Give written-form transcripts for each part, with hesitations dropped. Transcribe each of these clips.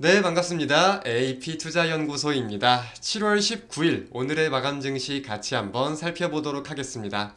네, 반갑습니다. AP투자연구소입니다. 7월 19일 오늘의 마감 증시 같이 한번 살펴보도록 하겠습니다.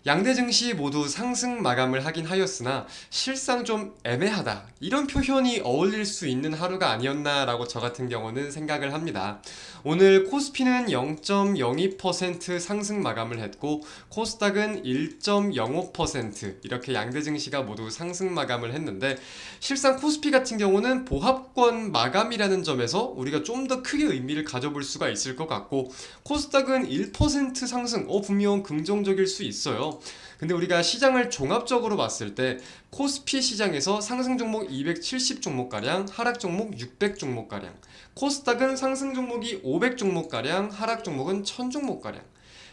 양대 증시 모두 상승 마감을 하긴 하였으나 실상 좀 애매하다, 이런 표현이 어울릴 수 있는 하루가 아니었나라고 저 같은 경우는 생각을 합니다. 오늘 코스피는 0.02% 상승 마감을 했고 코스닥은 1.05% 이렇게 양대 증시가 모두 상승 마감을 했는데, 실상 코스피 같은 경우는 보합권 마감이라는 점에서 우리가 좀 더 크게 의미를 가져볼 수가 있을 것 같고, 코스닥은 1% 상승, 분명 긍정적일 수 있어요. 근데 우리가 시장을 종합적으로 봤을 때 코스피 시장에서 상승 종목 270 종목가량, 하락 종목 600 종목가량, 코스닥은 상승 종목이 500 종목가량, 하락 종목은 1000 종목가량.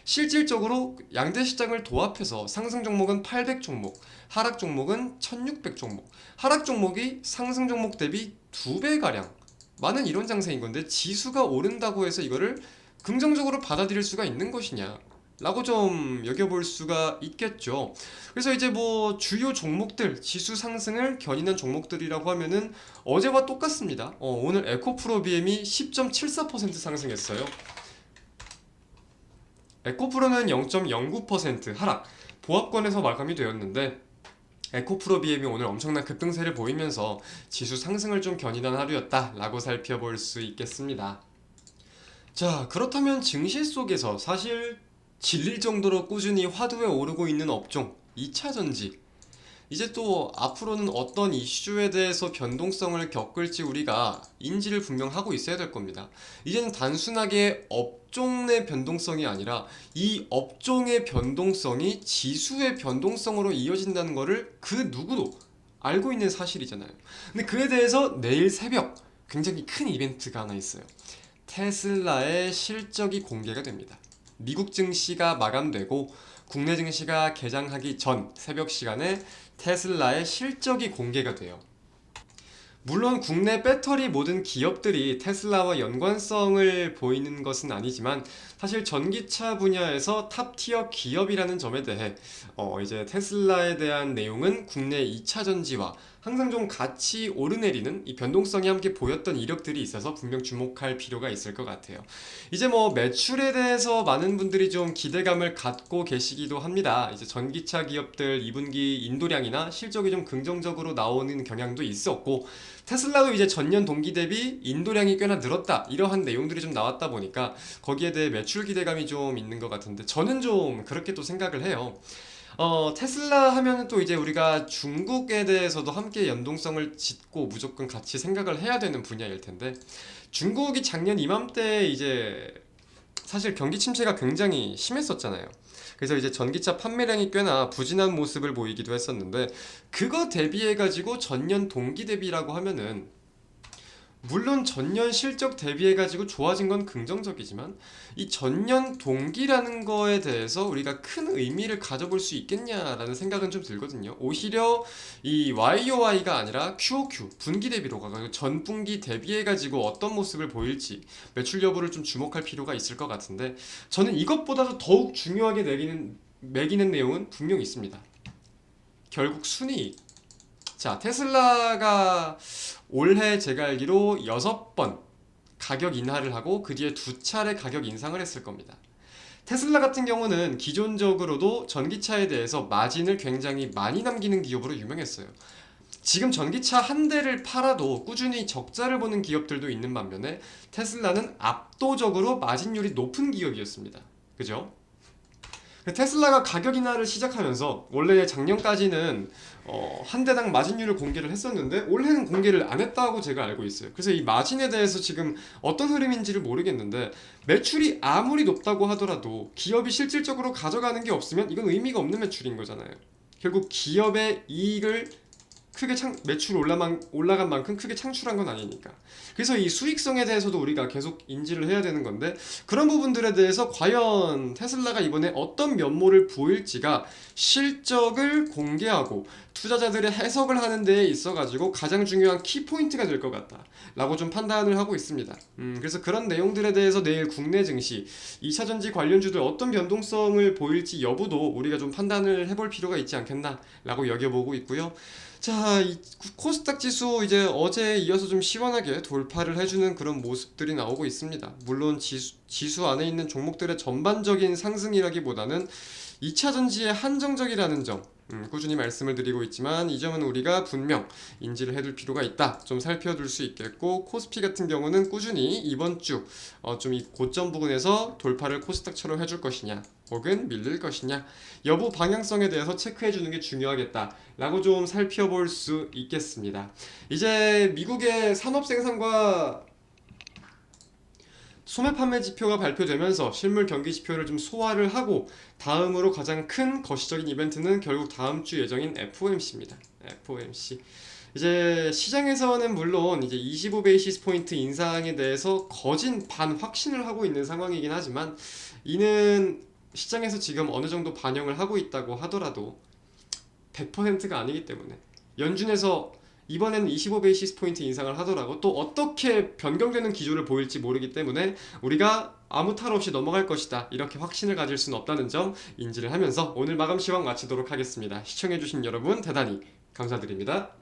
실질적으로 양대 시장을 도합해서 상승 종목은 800 종목, 하락 종목은 1600 종목, 하락 종목이 상승 종목 대비 2배가량 많은 이런 장세인 건데, 지수가 오른다고 해서 이거를 긍정적으로 받아들일 수가 있는 것이냐 라고 좀 여겨볼 수가 있겠죠. 그래서 이제 뭐 주요 종목들, 지수 상승을 견인한 종목들이라고 하면은 어제와 똑같습니다. 오늘 에코프로 BM이 10.74% 상승했어요. 에코프로는 0.09% 하락, 보합권에서 마감이 되었는데, 에코프로 BM이 오늘 엄청난 급등세를 보이면서 지수 상승을 좀 견인한 하루였다 라고 살펴볼 수 있겠습니다. 자, 그렇다면 증시 속에서 사실 질릴 정도로 꾸준히 화두에 오르고 있는 업종 2차전지, 이제 또 앞으로는 어떤 이슈에 대해서 변동성을 겪을지 우리가 인지를 분명 하고 있어야 될 겁니다. 이제는 단순하게 업종 내 변동성이 아니라 이 업종의 변동성이 지수의 변동성으로 이어진다는 것을 그 누구도 알고 있는 사실이잖아요. 근데 그에 대해서 내일 새벽 굉장히 큰 이벤트가 하나 있어요. 테슬라의 실적이 공개가 됩니다. 미국 증시가 마감되고 국내 증시가 개장하기 전 새벽 시간에 테슬라의 실적이 공개가 돼요. 물론 국내 배터리 모든 기업들이 테슬라와 연관성을 보이는 것은 아니지만, 사실 전기차 분야에서 탑티어 기업이라는 점에 대해 이제 테슬라에 대한 내용은 국내 2차 전지와 항상 좀 같이 오르내리는 이 변동성이 함께 보였던 이력들이 있어서 분명 주목할 필요가 있을 것 같아요. 이제 뭐 매출에 대해서 많은 분들이 좀 기대감을 갖고 계시기도 합니다. 이제 전기차 기업들 2분기 인도량이나 실적이 좀 긍정적으로 나오는 경향도 있었고, 테슬라도 이제 전년 동기 대비 인도량이 꽤나 늘었다, 이러한 내용들이 좀 나왔다 보니까 거기에 대해 매출 기대감이 좀 있는 것 같은데, 저는 좀 그렇게 또 생각을 해요. 테슬라 하면은 또 이제 우리가 중국에 대해서도 함께 연동성을 짓고 무조건 같이 생각을 해야 되는 분야일 텐데, 중국이 작년 이맘때 이제 사실 경기 침체가 굉장히 심했었잖아요. 그래서 이제 전기차 판매량이 꽤나 부진한 모습을 보이기도 했었는데, 그거 대비해가지고 전년 동기 대비라고 하면은 물론 전년 실적 대비해가지고 좋아진 건 긍정적이지만, 이 전년 동기라는 거에 대해서 우리가 큰 의미를 가져볼 수 있겠냐라는 생각은 좀 들거든요. 오히려 이 YOY가 아니라 QOQ, 분기 대비로 가가지고 전분기 대비해가지고 어떤 모습을 보일지 매출 여부를 좀 주목할 필요가 있을 것 같은데, 저는 이것보다도 더욱 중요하게 매기는 내용은 분명히 있습니다. 결국 순이익. 자, 테슬라가 올해 제가 알기로 6번 가격 인하를 하고 그 뒤에 2차례 가격 인상을 했을 겁니다. 테슬라 같은 경우는 기존적으로도 전기차에 대해서 마진을 굉장히 많이 남기는 기업으로 유명했어요. 지금 전기차 한 대를 팔아도 꾸준히 적자를 보는 기업들도 있는 반면에 테슬라는 압도적으로 마진율이 높은 기업이었습니다. 그죠? 테슬라가 가격 인하를 시작하면서 원래 작년까지는 한 대당 마진율을 공개를 했었는데 올해는 공개를 안 했다고 제가 알고 있어요. 그래서 이 마진에 대해서 지금 어떤 흐름인지를 모르겠는데, 매출이 아무리 높다고 하더라도 기업이 실질적으로 가져가는 게 없으면 이건 의미가 없는 매출인 거잖아요. 결국 기업의 이익을 크게 매출 올라간 만큼 크게 창출한 건 아니니까. 그래서 이 수익성에 대해서도 우리가 계속 인지를 해야 되는 건데, 그런 부분들에 대해서 과연 테슬라가 이번에 어떤 면모를 보일지가 실적을 공개하고 투자자들의 해석을 하는 데에 있어가지고 가장 중요한 키포인트가 될 것 같다 라고 좀 판단을 하고 있습니다. 그래서 그런 내용들에 대해서 내일 국내 증시 2차전지 관련주들 어떤 변동성을 보일지 여부도 우리가 좀 판단을 해볼 필요가 있지 않겠나 라고 여겨보고 있고요. 자, 이 코스닥 지수 이제 어제에 이어서 좀 시원하게 돌파를 해주는 그런 모습들이 나오고 있습니다. 물론 지수 안에 있는 종목들의 전반적인 상승이라기보다는 2차 전지의 한정적이라는 점, 꾸준히 말씀을 드리고 있지만 이 점은 우리가 분명 인지를 해둘 필요가 있다. 좀 살펴둘 수 있겠고, 코스피 같은 경우는 꾸준히 이번 주 좀 이 고점 부근에서 돌파를 코스닥처럼 해줄 것이냐 혹은 밀릴 것이냐 여부 방향성에 대해서 체크해주는 게 중요하겠다 라고 좀 살펴볼 수 있겠습니다. 이제 미국의 산업 생산과 소매 판매 지표가 발표되면서 실물 경기 지표를 좀 소화를 하고 다음으로 가장 큰 거시적인 이벤트는 결국 다음 주 예정인 FOMC입니다. FOMC. 이제 시장에서는 물론 이제 25베이시스 포인트 인상에 대해서 거진 반확신을 하고 있는 상황이긴 하지만 이는 시장에서 지금 어느 정도 반영을 하고 있다고 하더라도 100%가 아니기 때문에 연준에서 이번에는 25베이시스 포인트 인상을 하더라도 또 어떻게 변경되는 기조를 보일지 모르기 때문에 우리가 아무 탈 없이 넘어갈 것이다 이렇게 확신을 가질 수는 없다는 점 인지를 하면서 오늘 마감 시황 마치도록 하겠습니다. 시청해주신 여러분 대단히 감사드립니다.